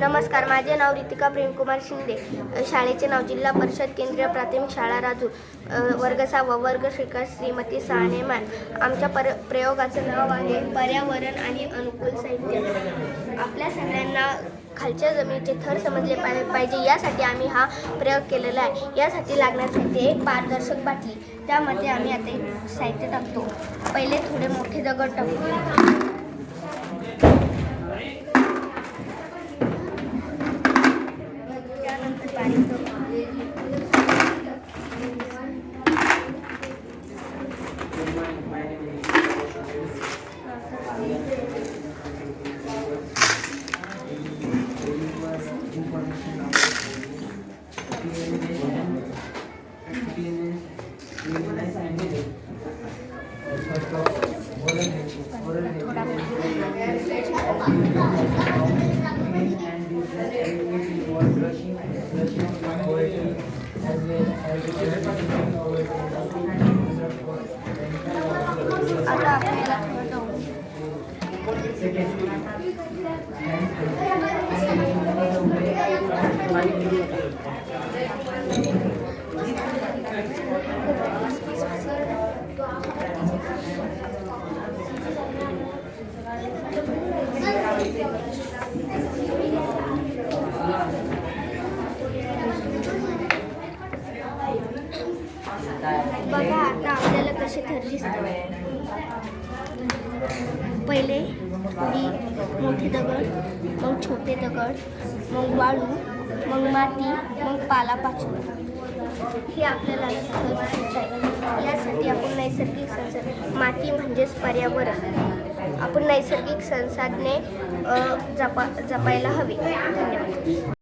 नमस्कार, माझे नाव रितिका प्रेमकुमार शिंदे. शाळेचे नाव जिल्हा परिषद केंद्रीय प्राथमिक शाळा राजूर. वर्ग 6 वर्ग शिक्षक श्रीमती साने मॅम. आमच्या प्रयोगाचं नाव आहे पर्यावरण आणि अनुकूल साहित्य. आपल्या सगळ्यांना खालच्या जमिनीचे थर समजले पाहिजे यासाठी आम्ही हा प्रयोग केलेला आहे. यासाठी लागण्यासाठी एक पारदर्शक बाटली, त्यामध्ये आम्ही आता एक साहित्य टाकतो. पहिले थोडे मोठे दगड टाकतो. आता आपल्याला बघा आता आपल्याला कसे थर दिसतात. पहिले थोडी मोठे दगड, मग छोटे दगड, मग वाळू, मग माती, मग पालापाचोळा. हे आपल्याला दिसत आहे. यासाठी आपण नैसर्गिक संसाधने, माती म्हणजेच पर्यावरण, आपण नैसर्गिक संसाधने जपायला हवी. धन्यवाद.